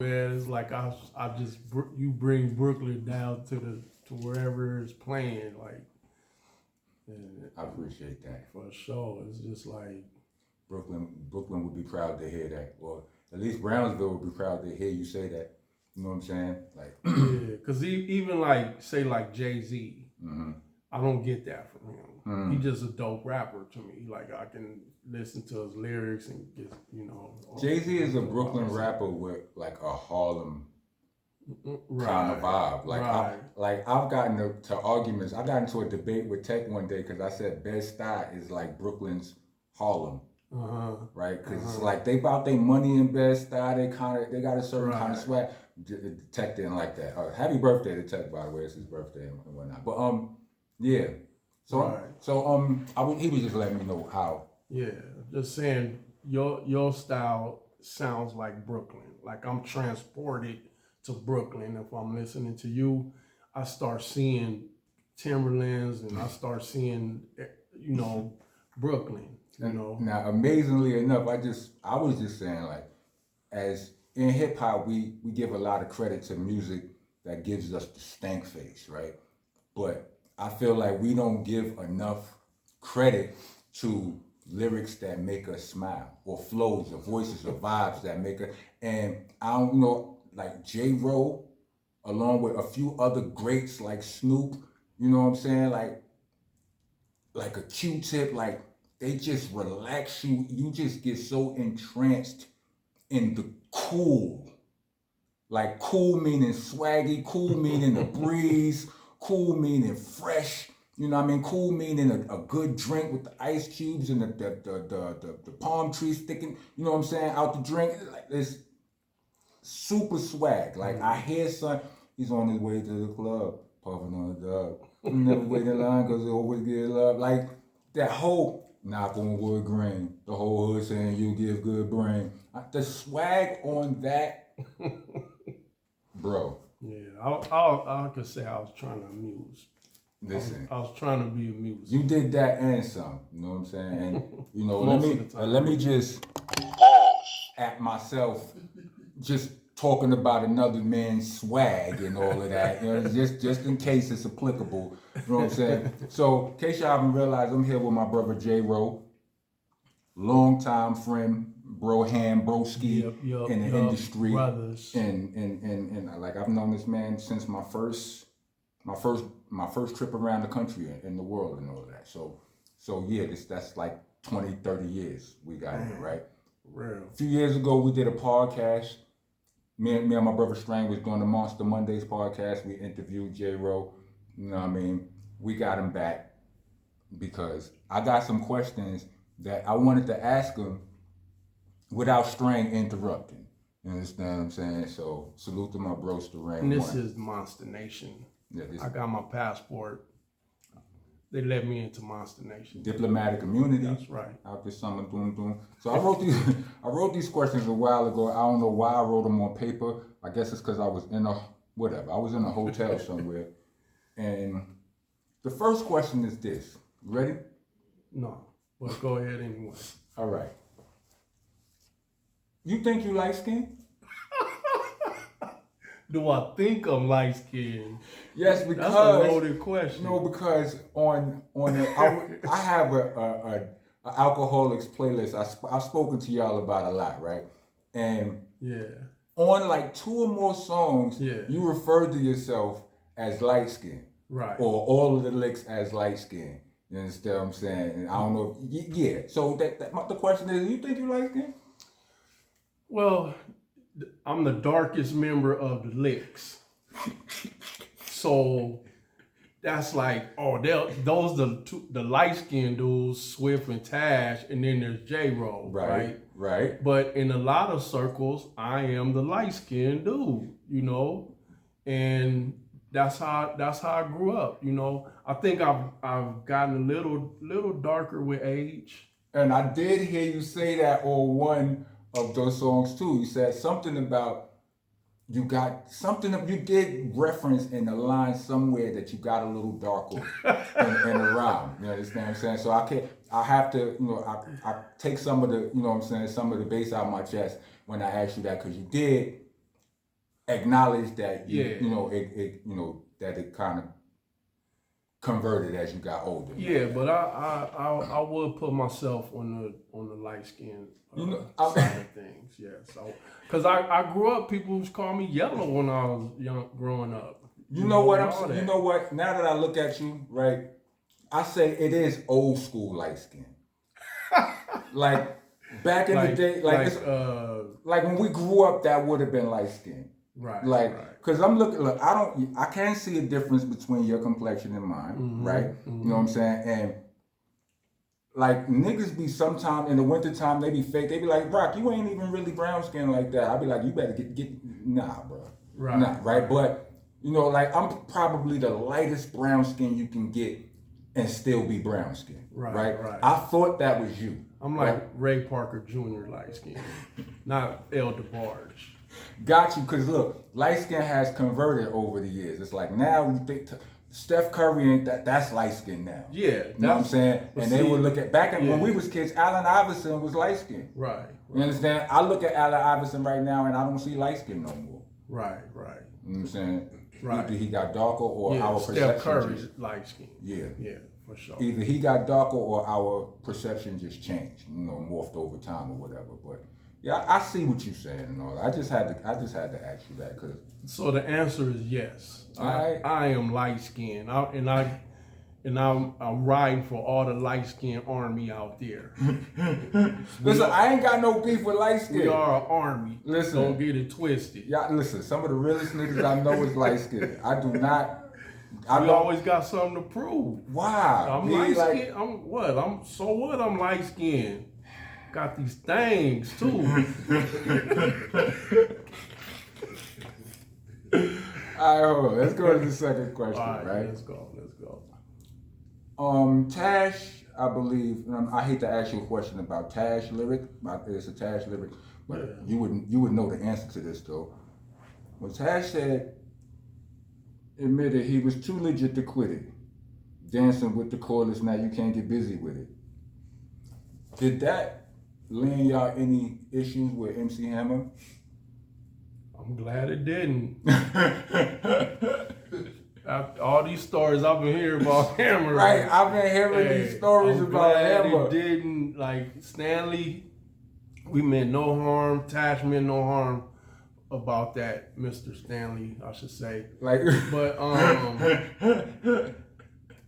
Man, it's like you bring Brooklyn down to wherever it's playing, like, and I appreciate that. for sure. It's just like Brooklyn would be proud to hear that, or at least Brownsville would be proud to hear you say that. You know what I'm saying? Like, yeah, because even like say like Jay-Z, mm-hmm. I don't get that from him. Mm. He's just a dope rapper to me. Like I can listen to his lyrics and get Jay-Z is a Brooklyn rapper with like a Harlem kind of vibe. Like I've gotten to arguments. I got into a debate with Tech one day because I said Bed-Stuy is like Brooklyn's Harlem. Right, because it's like they bought their money in Bed-Stuy. They got a certain kind of swag. Tech didn't like that. Happy birthday to Tech, by the way. It's his birthday and whatnot. But yeah. He was just letting me know how. Yeah, just saying your style sounds like Brooklyn. Like I'm transported to Brooklyn. If I'm listening to you, I start seeing Timberlands and I start seeing Brooklyn. Now, amazingly enough, I was just saying, like, as in hip hop, we give a lot of credit to music that gives us the stank face, right? But I feel like we don't give enough credit to lyrics that make us smile, or flows, or voices, or vibes that make us. And I don't know, like J-Ro, along with a few other greats like Snoop, you know what I'm saying? Like a Q-Tip, like. They just relax you. You just get so entranced in the cool. Like cool meaning swaggy, cool meaning the breeze, cool meaning fresh. You know what I mean? Cool meaning a good drink with the ice cubes and the palm trees sticking, you know what I'm saying, out the drink. Like it's super swag. Like I hear son, he's on his way to the club, puffing on the dub. Never wait in line because he always get love. Like that whole knock on wood grain. The whole hood saying you give good brain. The swag on that, bro. Yeah, I could say I was trying to amuse. Listen, I was trying to be amused. You did that and some. You know what I'm saying? And let me just at myself, just talking about another man's swag and all of that. You know, just in case it's applicable. You know what I'm saying? So, in case y'all haven't realized, I'm here with my brother J-Ro, longtime friend, broski in the industry. Brothers. And like I've known this man since my first trip around the country and the world and all of that. So yeah, that's like 20, 30 years we got in, right? Real. A few years ago, we did a podcast. Me and my brother Strang was doing the Monster Mondays podcast. We interviewed J-Ro. You know what I mean? We got him back because I got some questions that I wanted to ask him without Strang interrupting. You understand what I'm saying? So salute to my bro Strang. And this is Monster Nation. Yeah, I got my passport. They let me into Monster Nation. Diplomatic immunity. That's right. Out this summer, doom. So I wrote these questions a while ago. I don't know why I wrote them on paper. I guess it's because I was in a hotel somewhere. And the first question is this. You ready? No, but go ahead anyway. All right. You think you light skinned? Do I think I'm light skinned? Yes, because that's a loaded question. No, because I have a Alkaholiks playlist. I've spoken to y'all about a lot, right? And yeah, on like 2 or more songs, you refer to yourself as light skinned, right? Or all of the licks as light skinned. You understand what I'm saying? And I don't know. Yeah. So the question is, you think you light skinned? Well, I'm the darkest member of the LIKS. So that's like, those the light-skinned dudes, Swift and Tash, and then there's J-Ro, right? But in a lot of circles, I am the light-skinned dude, and that's how I grew up, I think I've gotten a little darker with age. And I did hear you say that on one of those songs too. You said something about you did reference in the line somewhere that you got a little darker in a rhyme. You understand what I'm saying? So I have to, I take some of the, some of the bass out of my chest when I ask you that, because you did acknowledge that Yeah. that it kind of converted as you got older. Yeah, but I would put myself on the light skin side of things. Yeah, so because I grew up, people was calling me yellow when I was young, growing up. You know what I'm saying? You know what? Now that I look at you, right, I say it is old school light skin. Like back in the day, like when we grew up, that would have been light skin. Right. Like, cause I'm looking. Look, I can't see a difference between your complexion and mine. Right. Mm-hmm. You know what I'm saying? And like niggas be sometime in the wintertime, they be fake. They be like, Brock, you ain't even really brown skin like that. I be like, you better get nah, bro. Right. Nah, right. But you know, like I'm probably the lightest brown skin you can get and still be brown skin. Right. I thought that was you. I'm like Ray Parker Jr. light skin, not El DeBarge. Got you, cause look, light skin has converted over the years. It's like now you think Steph Curry ain't that's light skin now. Yeah, you know what I'm saying? And they would look at back when we was kids, Allen Iverson was light skin. Right. You understand? I look at Allen Iverson right now and I don't see light skin no more. Right. You know what I'm saying? Right. Either he got darker or our perception. Steph Curry's light skin. Yeah. For sure. Either he got darker or our perception just changed, morphed over time or whatever. But yeah, I see what you're saying and all. I just had to ask you that because. So the answer is yes. Right. I am light skinned, I'm riding for all the light skinned army out there. Listen, I ain't got no beef with light skin. We are an army. Listen, don't get it twisted. Yeah, listen. Some of the realest niggas I know is light skinned. I do not. We always got something to prove. Wow. I'm light skinned. I'm light skinned. Got these things too. All right, hold on. Let's go to the second question, right? Let's go. Tash, I believe, I hate to ask you a question about Tash lyric. It's a Tash lyric, but you would know the answer to this though. When Tash admitted he was too legit to quit it, dancing with the chorus, now you can't get busy with it. Did that land y'all any issues with MC Hammer? I'm glad it didn't. All these stories I've been hearing about Hammer. Right, I've been hearing these stories about Hammer. It didn't, like Stanley, we meant no harm. Tash meant no harm about that, Mr. Stanley, I should say. Like, but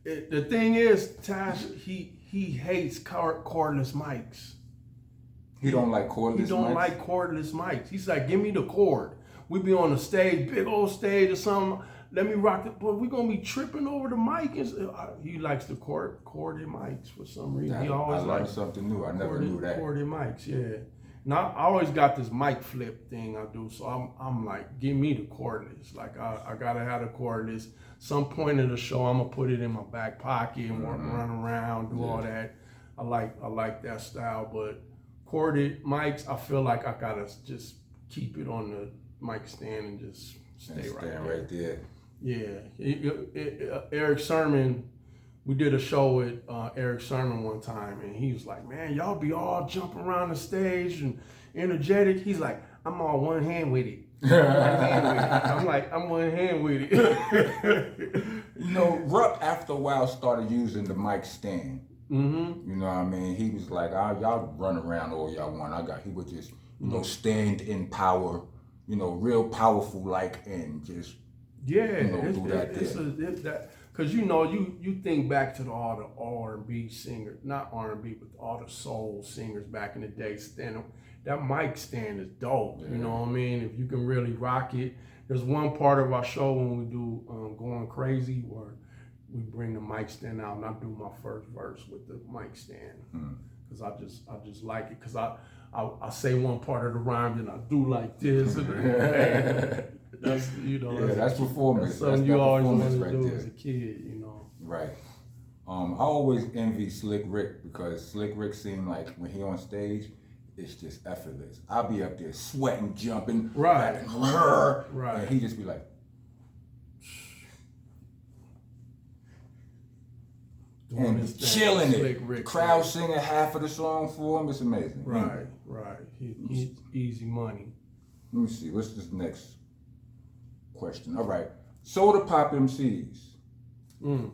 the thing is, Tash, he hates cordless mics. He don't like cordless mics? He don't like cordless mics. He's like, give me the cord. We be on the stage, big old stage or something. Let me rock it, but we're gonna be tripping over the mic. He likes the corded mics for some reason. He always learned something new. I never knew that. Corded mics, yeah. Now I always got this mic flip thing I do, so I'm like, give me the cordless. Like I gotta have the cordless. Some point in the show, I'm gonna put it in my back pocket and run around, do all that. I like that style, but corded mics, I feel like I gotta just keep it on the mic stand and just stay right there. Yeah, Eric Sermon, we did a show with Eric Sermon one time, and he was like, man, y'all be all jumping around the stage and energetic. He's like, I'm all one hand with it. I'm like, I'm one hand with it. Rupp after a while started using the mic stand. Mm-hmm. You know what I mean? He was like, y'all run around all y'all want. He would just, stand in power, real powerful and just, do that. Because you think back to all the R&B singers, not R&B, but all the soul singers back in the day. That mic stand is dope. Yeah. You know what I mean? If you can really rock it. There's one part of our show when we do Going Crazy where we bring the mic stand out and I do my first verse with the mic stand because I just like it because I say one part of the rhyme and I do like this. That's that's performance. That's something you always wanted to right do there. as a kid, Right. I always envy Slick Rick because Slick Rick seemed like when he on stage, it's just effortless. I'll be up there sweating, jumping, right, and he just be like, and chilling it. Crowd singing half of the song for him. It's amazing. Right. He's easy money. Let me see. What's this next question. All right. Soda Pop MCs. Mm.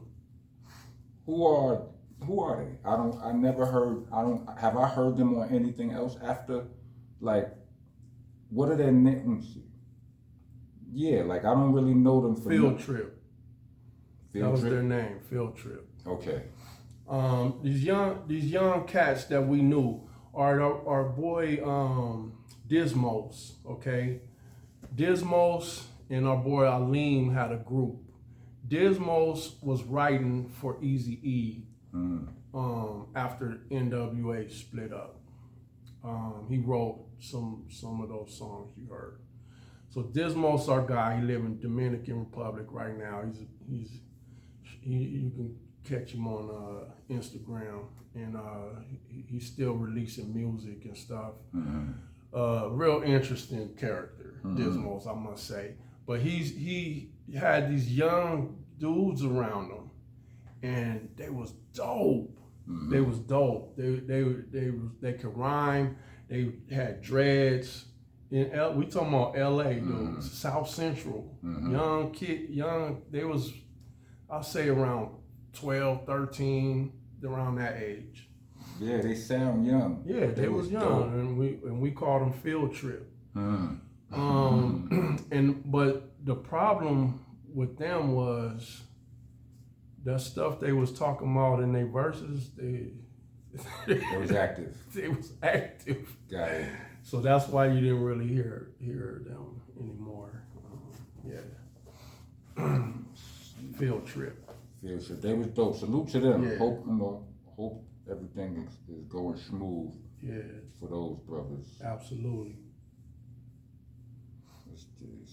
Who are they? I never heard. Have I heard them on anything else after? Like, what are their names? Yeah, like I don't really know them for Field Trip. That was Trip? their name, Field Trip. Okay. These young cats that we knew are our boy Dismos, okay? Dismos and our boy Aleem had a group. Dismos was writing for Eazy-E after NWA split up. He wrote some of those songs you heard. So Dismos, our guy, he live in Dominican Republic right now. You can catch him on Instagram, and he's still releasing music and stuff. Real interesting character, Dismos, I must say. But he had these young dudes around him, and they was dope. They was dope. They could rhyme. They had dreads. We talking about LA dudes, South Central, young. They was, I'll say around 12, 13, around that age. Yeah, they sound young. Yeah, they was young, dope. and we called them Field Trip. But the problem with them was the stuff they was talking about in their verses. They was active. They was active. Got it. So that's why you didn't really hear them anymore. Field Trip. Field Trip. They was dope. Salute to them. Yeah. Hope everything is going smooth. Yeah. For those brothers. Absolutely. What's this?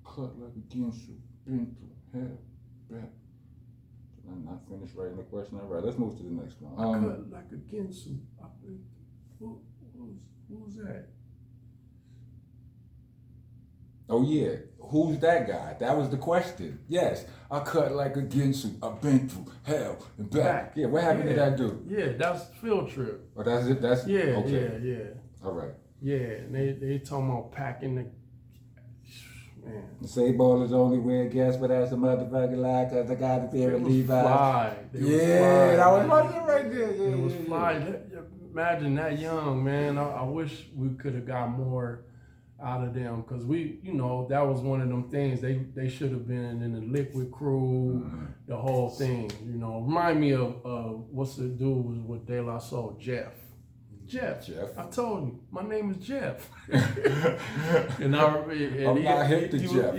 Cut like a Ginsu, been through hell, back. I'm not finished writing the question. All right, let's move to the next one. Cut like a Ginsu. Who's that? Oh yeah, who's that guy? That was the question. Yes, I cut like a Ginsu. I've been through hell and back. Yeah, what happened to that dude? Yeah, that's Field Trip. Oh, that's it. That's okay. Yeah. All right. Yeah, and they talking about packing the. Man. The say ball is only wear gas, but that's a motherfucking lie, cause I got a pair of Levi's. Yeah, that was funny right there. Yeah, it was fly. Imagine that young, man. I wish we could have got more out of them, because that was one of them things. They should have been in the Liquid crew, the whole thing. Remind me of what's the dude was with De La Soul, Jeff. I told you, my name is Jeff. I'm not hip to Jeff.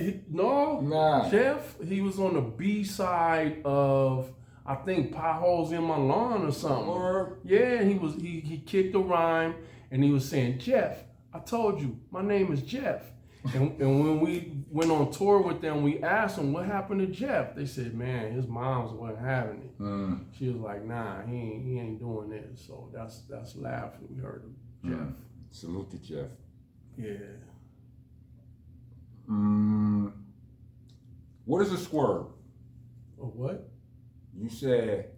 Jeff, he was on the B side of, I think, Potholes in My Lawn or something. Yeah, he kicked a rhyme and he was saying, Jeff, I told you, my name is Jeff. And when we went on tour with them, we asked them, what happened to Jeff? They said, man, his mom's wasn't having it. She was like, nah, he ain't doing this. So that's laughing. We heard of Jeff. Salute to Jeff. Yeah. What is a swerve? A what? You said,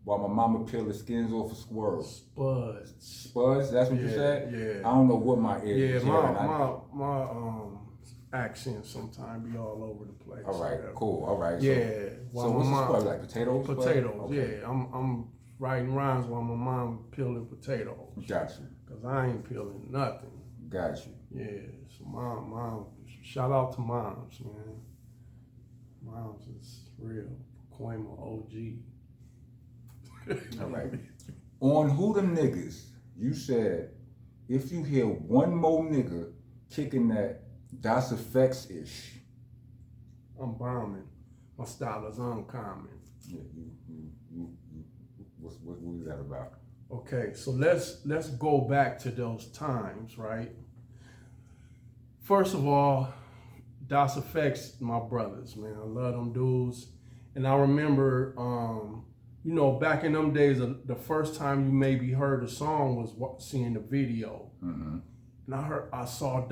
while my mama peeled the skins off a squirrel. Spuds, that's what you said? Yeah. I don't know what my ear is. My accent sometimes be all over the place. All right, cool. All right. Yeah. So what's a spud, like potatoes? Potatoes, okay. Yeah. I'm writing rhymes while my mom peeling potatoes. Got you. Because I ain't peeling nothing. Got you. Yeah. So mom, shout out to moms, man. Moms is real. Quema OG. All right. On Who Them Niggas, you said, if you hear one more nigga kicking that, that's effects-ish. I'm bombing. My style is uncommon. Yeah, what was that about? Okay, so let's go back to those times, right? First of all, Das Effects, my brothers, man. I love them dudes. And I remember, back in them days, the first time you maybe heard a song was seeing the video. And I saw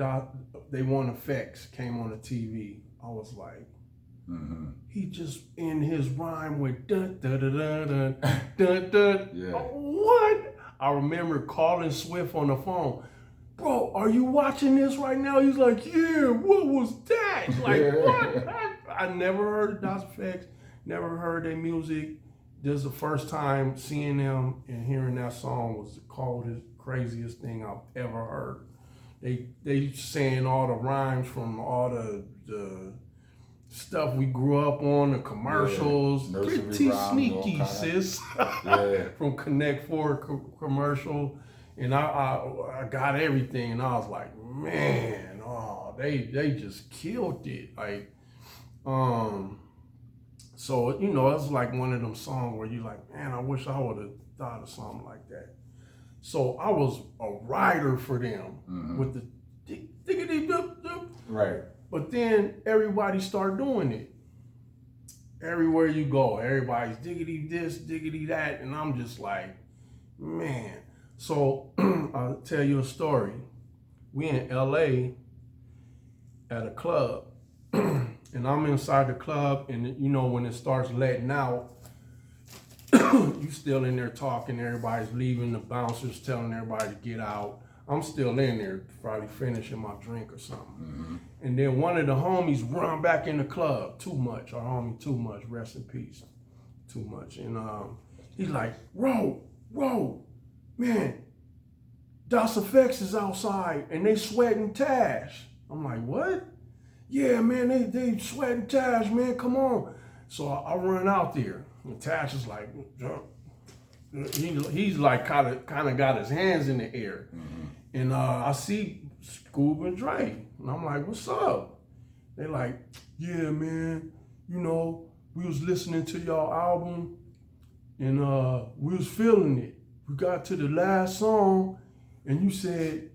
They Want Effects came on the TV. I was like, He just in his rhyme went dun dun dun dun dun dun dun. Yeah. What? I remember calling Swift on the phone. Bro, are you watching this right now? He's like, yeah, what was that? Like, what? I never heard Das Effects, never heard their music. This is the first time seeing them and hearing that song was the coldest, craziest thing I've ever heard. They saying all the rhymes from all the stuff we grew up on, the commercials. Yeah. Pretty Rhymes, sneaky, sis. Yeah. From Connect Four commercial. And I got everything, and I was like, man, oh, they just killed it. Like, so, you know, it's like one of them songs where you're like, man, I wish I would have thought of something like that. So I was a writer for them with the diggity dip dip. Right. But then everybody started doing it. Everywhere you go, everybody's diggity this, diggity that, and I'm just like, man. So I'll tell you a story. We in LA at a club, and I'm inside the club, and you know when it starts letting out, you still in there talking, everybody's leaving, the bouncers telling everybody to get out. I'm still in there, probably finishing my drink or something. And then one of the homies run back in the club, Too Much, our homie Too Much, rest in peace, Too Much. And he's like, Ro, man, Das Effects is outside and they sweating Tash. I'm like, what? Yeah, man, they sweating Tash, man, come on. So I run out there, and Tash is like, he's like kind of got his hands in the air. And I see Scoob and Dre, and I'm like, what's up? They like, yeah, man, you know, we was listening to y'all album, and we was feeling it. We got to the last song, and you said,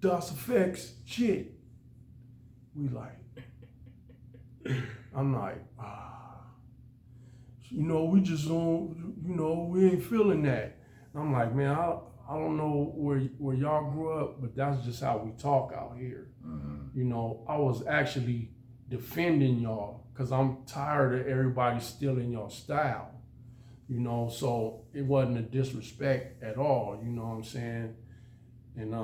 Das Effects, shit. We like, I'm like, you know, we just don't, you know, we ain't feeling that. And I'm like, man, I don't know where y'all grew up, but that's just how we talk out here. You know, I was actually defending y'all because I'm tired of everybody stealing your style. You know, so it wasn't a disrespect at all, you know what I'm saying? And,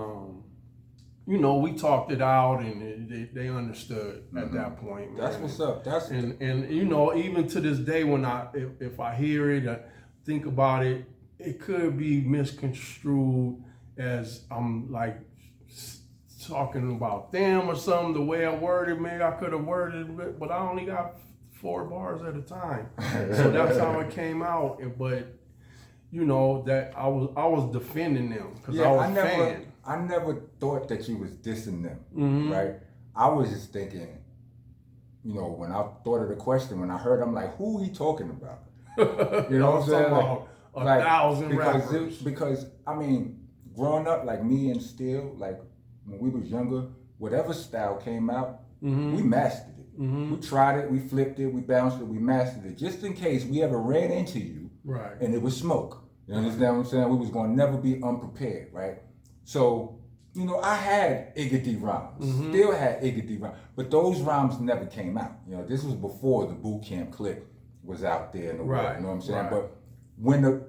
you know, we talked it out and they understood at that point. Man. That's what's up. And you know, even to this day, when if I hear it, I think about it, it could be misconstrued as I'm like talking about them or something. The way I worded, maybe I could have worded it, but I only got 4 bars at a time, so that's how it came out. But you know that I was defending them because I was a fan. I never thought that you was dissing them, right? I was just thinking, you know, when I thought of the question, when I heard, I'm like, who he talking about? You know what I'm saying? Like 1,000 rappers. Because I mean, growing up, like me and Steele, like when we was younger, whatever style came out, we mastered it. We tried it, we flipped it, we bounced it, we mastered it, just in case we ever ran into you, right? And it was smoke. You understand what I'm saying? We was gonna never be unprepared, right? So, you know, I had Iggy rhymes, still had Iggy rhymes, but those rhymes never came out. You know, this was before the boot camp clip was out there in the world. You know what I'm saying? Right. But when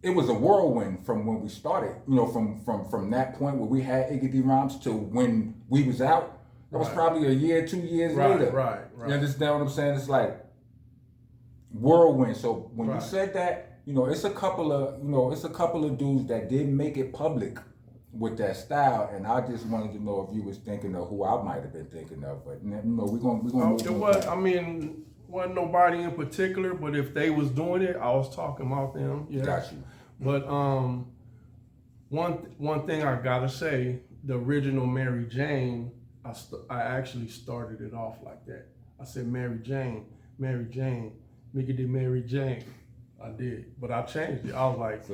it was a whirlwind from when we started. You know, from that point where we had Iggy rhymes to when we was out. That was probably a year, 2 years later. Right. You understand what I'm saying? It's like whirlwind. So when you said that, you know, it's a couple of dudes that didn't make it public with that style, and I just wanted to know if you was thinking of who I might have been thinking of. But you know, we're gonna move on. I mean, wasn't nobody in particular, but if they was doing it, I was talking about them. Yeah. Got you. But one thing I gotta say, the original Mary Jane, I actually started it off like that. I said Mary Jane, make it Mary Jane. I did, but I changed it. I was like,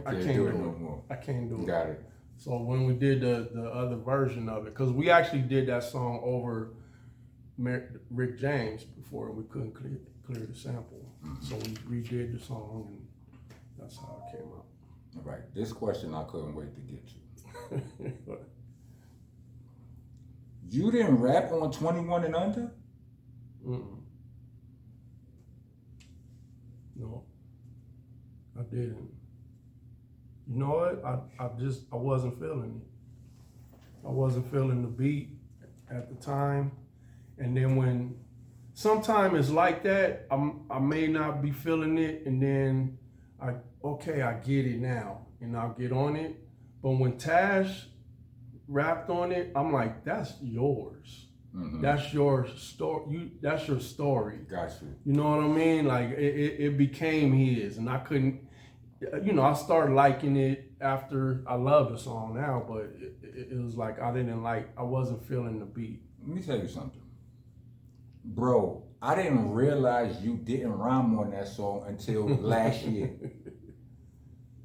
I can't do it no more. I can't do it. Got it. So when we did the other version of it, because we actually did that song over Rick James before we couldn't clear the sample. So we redid the song, and that's how it came out. All right. This question I couldn't wait to get to. You didn't rap on 21 and Under? Mm-mm. No, I didn't. You know what? I wasn't feeling it. I wasn't feeling the beat at the time. And then when sometimes it's like that, I may not be feeling it, and then I get it now, and I'll get on it. But when Tash rapped on it, I'm like, that's yours. Mm-hmm. That's your story. That's your story. Got you. You know what I mean? Like it became his, and I couldn't. You know, I started liking it after I love the song now, but it was like I wasn't feeling the beat. Let me tell you something, bro. I didn't realize you didn't rhyme on that song until last year,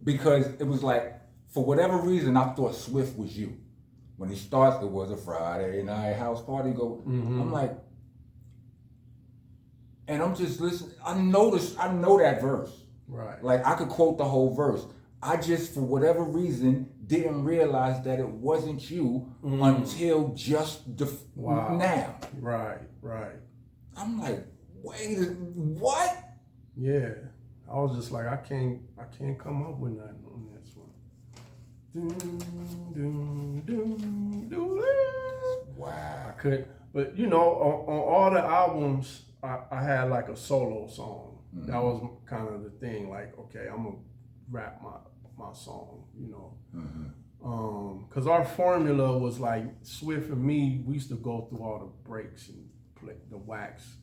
because it was like, for whatever reason, I thought Swift was you. When he starts, it was a Friday night house party. I'm like, and I'm just listening. I know that verse. Right. Like, I could quote the whole verse. I just, for whatever reason, didn't realize that it wasn't you until just now. Right. I'm like, wait, what? Yeah. I was just like, I can't come up with nothing on this one. Wow. I couldn't. But you know, on all the albums, I had like a solo song. Mm-hmm. That was kind of the thing. Like, okay, I'm gonna rap my song. You know, because our formula was like Swift and me. We used to go through all the breaks and play the wax,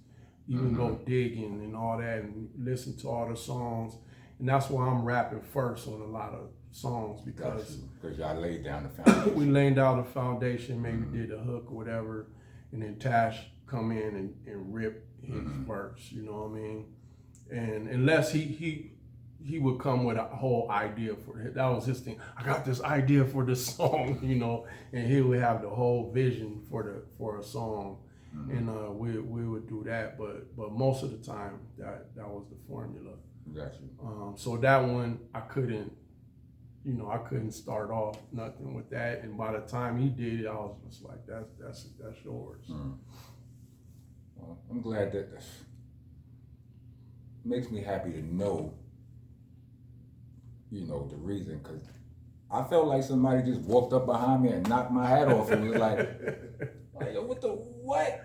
even go digging and all that, and listen to all the songs. And that's why I'm rapping first on a lot of songs, because y'all laid down the foundation. We laid down the foundation, maybe did a hook or whatever, and then Tash come in and rip his verse, you know what I mean? And unless he would come with a whole idea for it. That was his thing. I got this idea for this song, you know, and he would have the whole vision for a song, and we would do that. But most of the time, that was the formula. Got you. So that one I couldn't start off nothing with that. And by the time he did it, I was just like, that's yours. Well, I'm glad that makes me happy to know, you know, the reason, because I felt like somebody just walked up behind me and knocked my hat off and was like, yo, what the what?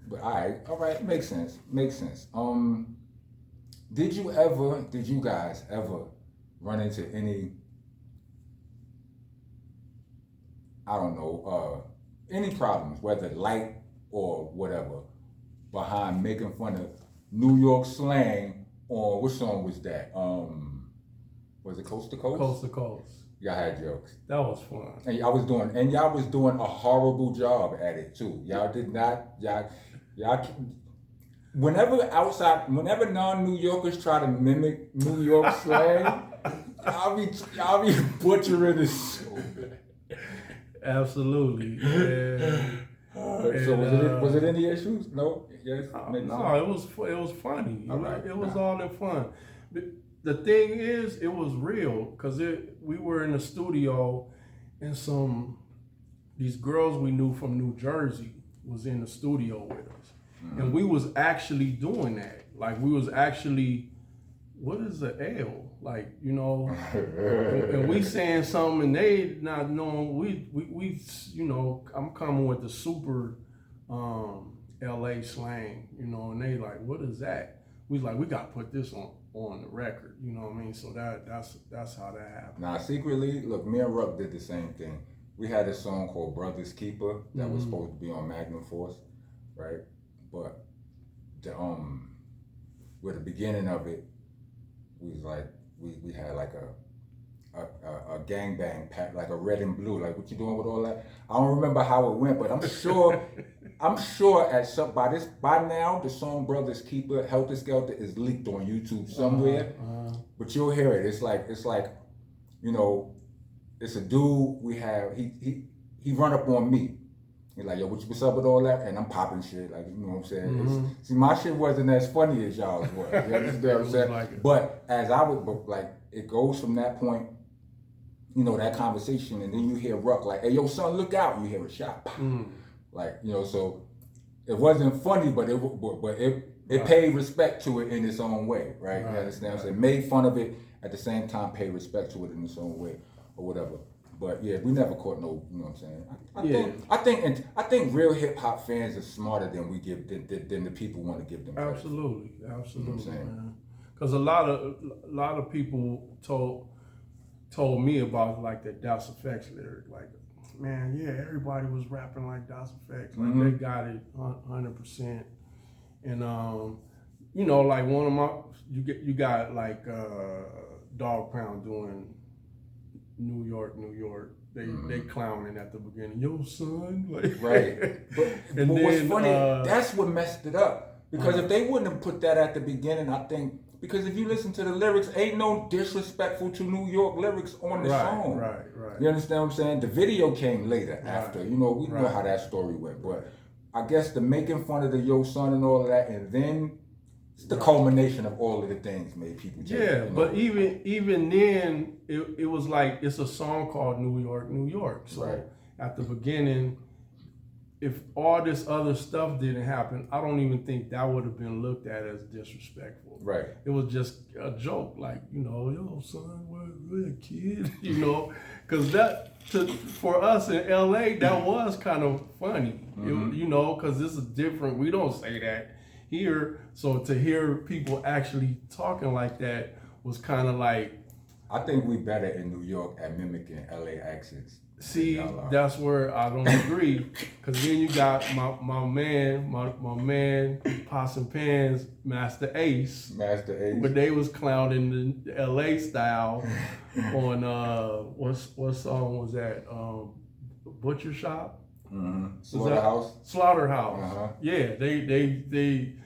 But all right, makes sense. Did you guys ever run into any, I don't know, any problems, whether light or whatever, behind making fun of New York slang, or what song was that? Was it Coast to Coast? Coast to Coast. Y'all had jokes. That was fun. And y'all was doing a horrible job at it too. Y'all did not, whenever non-New Yorkers try to mimic New York slang, y'all be butchering it so bad. Absolutely. Was it any issues? No. Yes. No. It was funny. Right. It was all in fun. The thing is, it was real, because we were in the studio, and these girls we knew from New Jersey was in the studio with us, and we was actually doing that. Like, we was actually, what is the L? Like, you know, and we saying something and they not knowing, we you know, I'm coming with the super LA slang, you know, and they like, what is that? We like, we got to put this on the record, you know what I mean? So that's how that happened. Now, secretly, look, me and Ruck did the same thing. We had a song called Brother's Keeper that was supposed to be on Magnum Force, right? But with the beginning of it, we was like, we had like a gangbang pack, like a red and blue, like what you doing with all that? I don't remember how it went, but I'm sure by now the song Brother's Keeper, Helter Skelter, is leaked on YouTube somewhere. But you'll hear it. It's like, you know, it's a dude he run up on me. He's like, yo, what's up with all that? And I'm popping shit, like, you know what I'm saying? See, my shit wasn't as funny as y'all's was. You understand what I'm saying? Like, but it goes from that point, you know, that conversation, and then you hear Ruck like, hey, yo, son, look out. You hear a shot. Like, you know, so it wasn't funny, but It paid respect to it in its own way, right? You understand what I'm saying? Made fun of it, at the same time paid respect to it in its own way, or whatever. But yeah, we never caught no, you know what I'm saying? I think real hip hop fans are smarter than we give than the people want to give them credit. Absolutely, You know what I'm saying? man. Because a lot of people told me about like that Das Effects lyric, like, man, yeah, everybody was rapping like Das Effects, like they got it 100%. And you know, like one of my, you got like Dog Pound doing New York. They clowning at the beginning, yo son, like, right. But what's funny, that's what messed it up. Because if they wouldn't have put that at the beginning, I think, because if you listen to the lyrics, ain't no disrespectful to New York lyrics on the song. Right. You understand what I'm saying? The video came later, after. You know, we know how that story went. But I guess the making fun of the yo son and all of that, and then it's the culmination of all of the things made people change. Yeah, you know? but even then, it was like, it's a song called New York. So at the beginning, if all this other stuff didn't happen, I don't even think that would have been looked at as disrespectful. Right. It was just a joke, like, you know, yo son, we're a kid, you know, because for us in LA, that was kind of funny, you know, because this is different. We don't say that here, so to hear people actually talking like that was kind of like. I think we better in New York at mimicking LA accents. See, that's where I don't agree, because then you got my man, Pots and Pans, Master Ace. But they was clowning the LA style on what song was that? Butcher Shop? Slaughterhouse. Yeah, they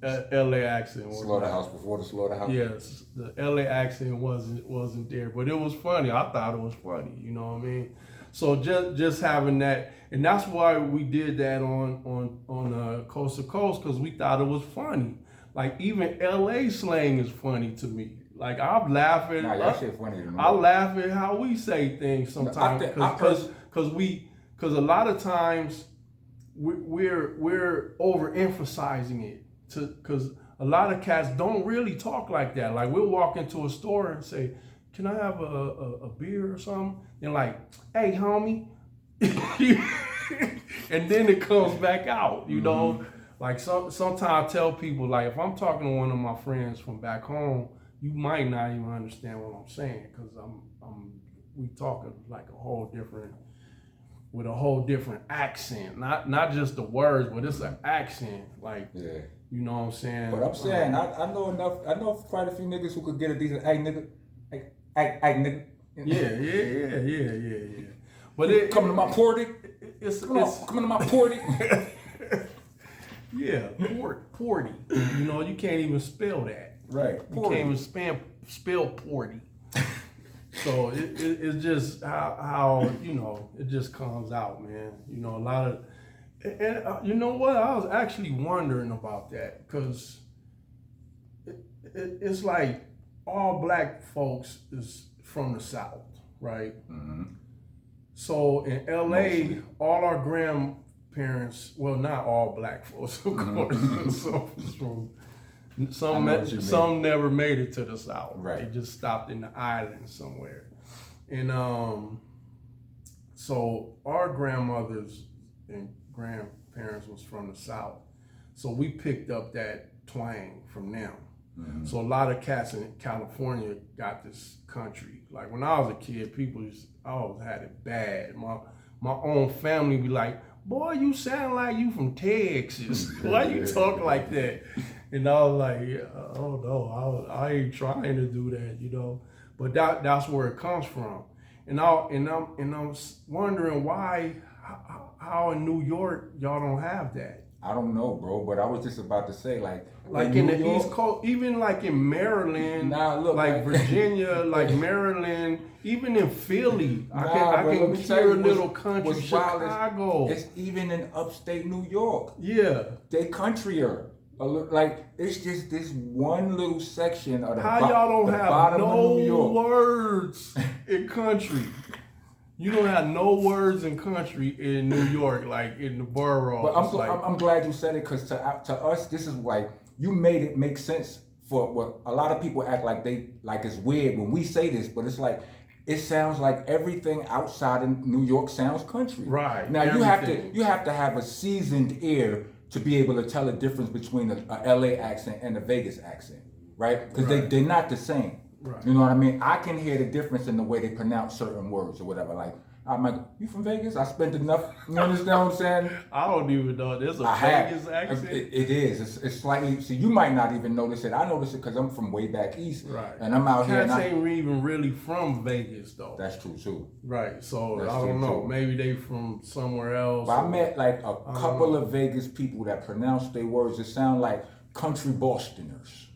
LA accent. Slaughterhouse before the slaughterhouse. Yes, the LA accent wasn't there, but it was funny. I thought it was funny. You know what I mean? So just having that, and that's why we did that on Coast to Coast, because we thought it was funny. Like even LA slang is funny to me. Like I'm laughing. Nah, that shit funny to me. I laugh at how we say things sometimes, because a lot of times we're overemphasizing it. Because a lot of cats don't really talk like that. Like we'll walk into a store and say, "Can I have a beer or something?" And like, "Hey, homie," and then it comes back out. You know, like sometimes I tell people, like if I'm talking to one of my friends from back home, you might not even understand what I'm saying, because we talking like with a whole different accent, not just the words, but it's an accent, like. Yeah. You know what I'm saying? But I'm saying, I know quite a few niggas who could get a decent, hey nigga, hey nigga. Yeah. But coming to my porty. Coming to my porty. Yeah, porty. You know, you can't even spell that. Right. You can't even spell porty. So it's just how you know, it just comes out, man. You know, a lot of. And you know what? I was actually wondering about that, because it's like all black folks is from the South, right? So in LA, all our grandparents, well, not all black folks, of course. Some never made it to the South. Right. They just stopped in the island somewhere. And so our grandmothers and grandparents was from the South, so we picked up that twang from them. So a lot of cats in California got this country. Like when I was a kid, people always had it bad. My own family be like, "Boy, you sound like you from Texas. Why you talk like that?" And I was like, "Oh no, I ain't trying to do that, you know." But that's where it comes from. And I'm wondering why. How in New York y'all don't have that? I don't know, bro, but I was just about to say, like in the East Coast, even like in Maryland, like Virginia, like Maryland, even in Philly, I can hear a little country. Chicago, it's even in upstate New York. Yeah, they countryer. Like it's just this one little section of the y'all don't have no words in country. You don't have no words in country in New York, like in the borough. But I'm glad you said it, because to us, this is like, you made it make sense for what a lot of people act like it's weird when we say this, but it's like, it sounds like everything outside of New York sounds country. Right. Now Everything. you have to have a seasoned ear to be able to tell the difference between a LA accent and a Vegas accent, right? Because they're not the same. Right. You know what I mean? I can hear the difference in the way they pronounce certain words or whatever. Like, I'm like, you from Vegas? I spent enough. You understand what I'm saying? I don't even know. There's a Vegas accent. It is. It's slightly. See, you might not even notice it. I notice it because I'm from way back east. Right. And I'm out here. Cats ain't even really from Vegas though. That's true too. Right. So That's I don't know. true. Maybe they from somewhere else. But I met like a couple of Vegas people that pronounce their words. It sound like country Bostoners.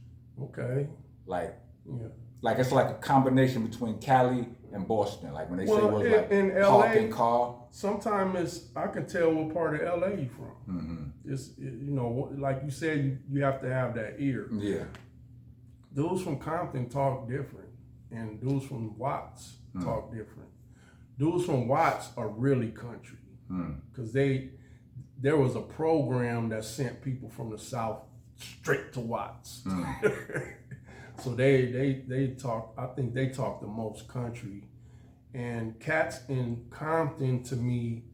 Okay. Like. Yeah. Like it's like a combination between Cali and Boston. Like when they say words like in park LA, and car. Sometimes I can tell what part of LA you from. Mm-hmm. You know, like you said, you have to have that ear. Yeah. Dudes from Compton talk different, and dudes from Watts talk different. Dudes from Watts are really country, because there was a program that sent people from the South straight to Watts. So they talk. I think they talk the most country, and cats in Compton to me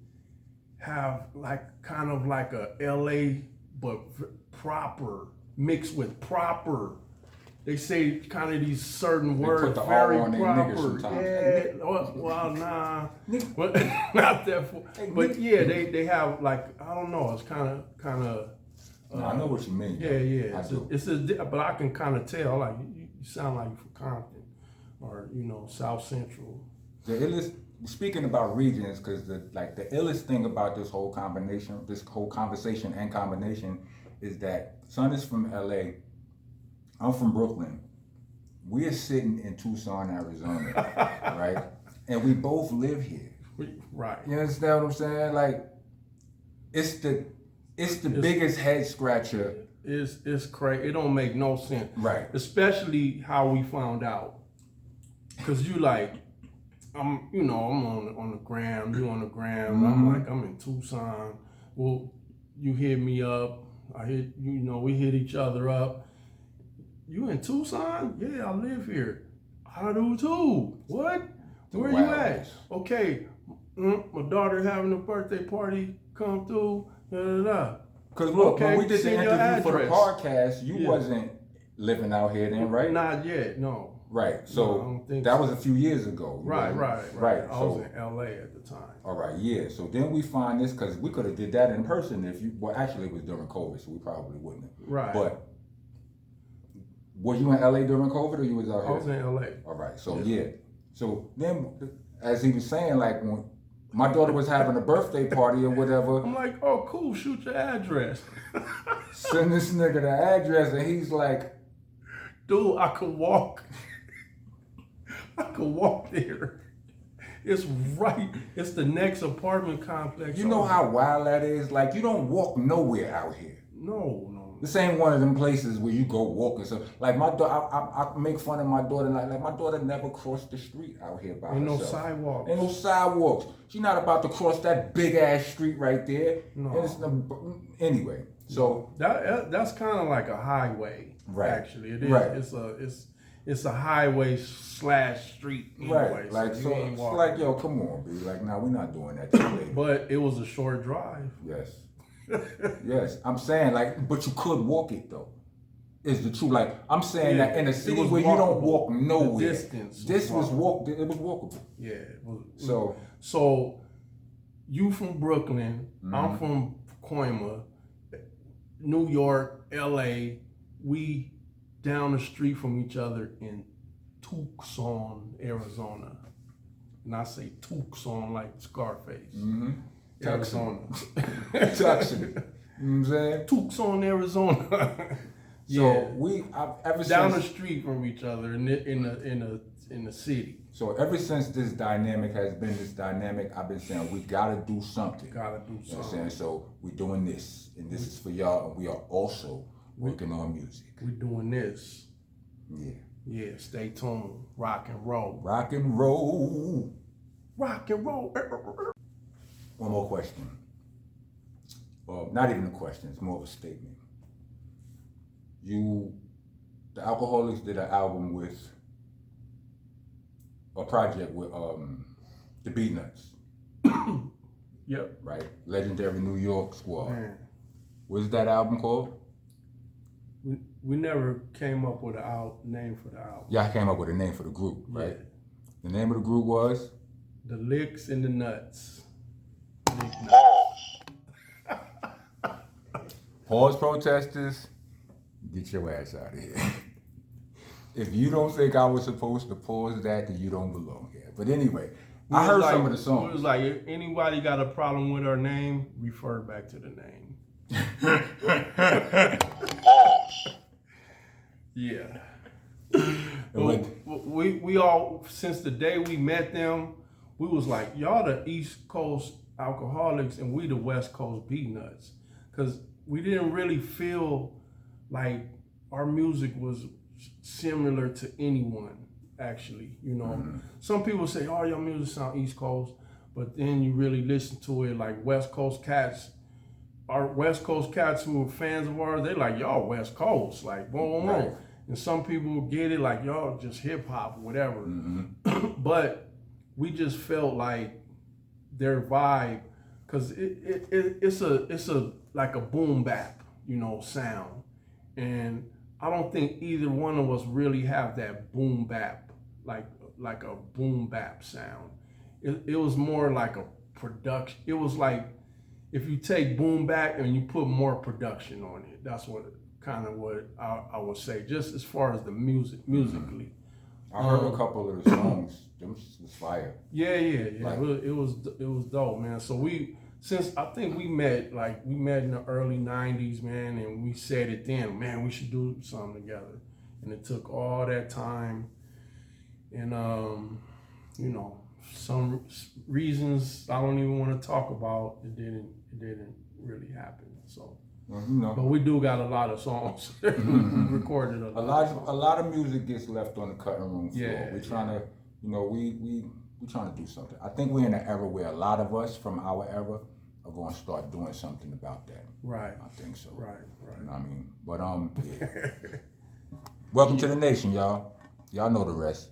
have like kind of like a LA but proper mixed with proper. They say kind of these certain words put the very R on their proper. niggas sometimes. Yeah, well, nah, but not that. But yeah, they have like, I don't know. It's kind of. No, I know what you mean. Yeah. I do. But I can kind of tell, like, you sound like you're from Compton or, South Central. The illest, speaking about regions, because the illest thing about this whole conversation and combination is that son is from LA, I'm from Brooklyn. We're sitting in Tucson, Arizona, right? And we both live here. Right. You understand what I'm saying? Like, it's the biggest head scratcher. It's crazy. It don't make no sense. Right. Especially how we found out. Cause you like, I'm on the gram, you on the gram. I'm like, I'm in Tucson. Well, you hit me up. I hit, we hit each other up. You in Tucson? Yeah, I live here. I do too. What? Where you at? Okay. My daughter having a birthday party. Come through. Because look, when we did the interview for the podcast, you wasn't living out here then, right? Not yet, no. Right. So that was a few years ago. Right. I was in LA at the time. All right, yeah. So then we find this, because we could have did that in person actually it was during COVID, so we probably wouldn't have. Right. But were you in LA during COVID or you was out here? I was in LA. All right. So yeah. So then, as he was saying, like when my daughter was having a birthday party or whatever. I'm like, oh, cool, shoot your address. Send this nigga the address, and he's like, dude, I could walk. I could walk there. It's right. It's the next apartment complex. You know how wild that is? Like, you don't walk nowhere out here. No. This ain't one of them places where you go walking. So, like, my daughter, I make fun of my daughter. Like my daughter never crossed the street out here by herself. Ain't no sidewalks. Ain't no sidewalks. She's not about to cross that big ass street right there. No. Anyway, so that's kind of like a highway. Right. Actually, it is. Right. It's a highway / street. Anyway, right. Like so it's walking. like, yo, come on, B. Like, nah, we're not doing that today. But it was a short drive. Yes. Yes, I'm saying, like, but you could walk it though. Is the truth? Like, I'm saying that in a city where you don't walk nowhere, it was walkable. Yeah. So you from Brooklyn, I'm from Coima, New York, LA. We down the street from each other in Tucson, Arizona, and I say Tucson like Scarface. Arizona. Tucson. You know what I'm saying? Tucson, Arizona. So ever down since the street from each other in the city. So ever since this dynamic has been this dynamic, I've been saying we gotta do something. You know what I'm saying? So we're doing this, and this is for y'all, and we are also working on music. We're doing this. Yeah. Yeah, stay tuned. Rock and roll. Rock and roll. rock and roll. One more question. Well, not even a question, it's more of a statement. The Alkaholiks did an album with, a project with the Beatnuts. Yep. Right? Legendary New York Squad. Man. What's that album called? We never came up with a name for the album. Y'all came up with a name for the group, right? Yeah. The name of the group was? The LIKS and the Nuts. Pause, protesters. Get your ass out of here. If you don't think I was supposed to pause that, then you don't belong here. But anyway, I heard some of the songs. It was like, if anybody got a problem with our name, refer back to the name. Yeah. We all, since the day we met them, we was like, y'all the East Coast Alkaholiks and we the West Coast Beatnuts. Because we didn't really feel like our music was similar to anyone, actually. You know, some people say, oh, your music sound East Coast, but then you really listen to it, like West Coast cats, our West Coast cats who are fans of ours, they like, y'all West Coast, like, boom, boom, boom. And some people get it like, y'all just hip hop, whatever. But we just felt like their vibe, cause it's a like a boom bap, you know, sound. And I don't think either one of us really have that boom bap, like a boom bap sound. It was more like a production. It was like if you take boom bap and you put more production on it. That's what I would say, just as far as the musically. I heard a couple of the songs. Them was fire. Yeah. Like, it was dope, man. So I think we met in the early 90s, man, and we said it then, man, we should do something together. And it took all that time. And, you know, some reasons I don't even want to talk about, it didn't really happen, so. Well, you know. But we do got a lot of songs. We recorded a lot of music gets left on the cutting room floor. Yeah, We're trying to, you know, we trying to do something. I think we're in an era where a lot of us from our era are going to start doing something about that. Right. I think so. Right. You know what I mean? But yeah. Welcome to the nation, y'all. Y'all know the rest.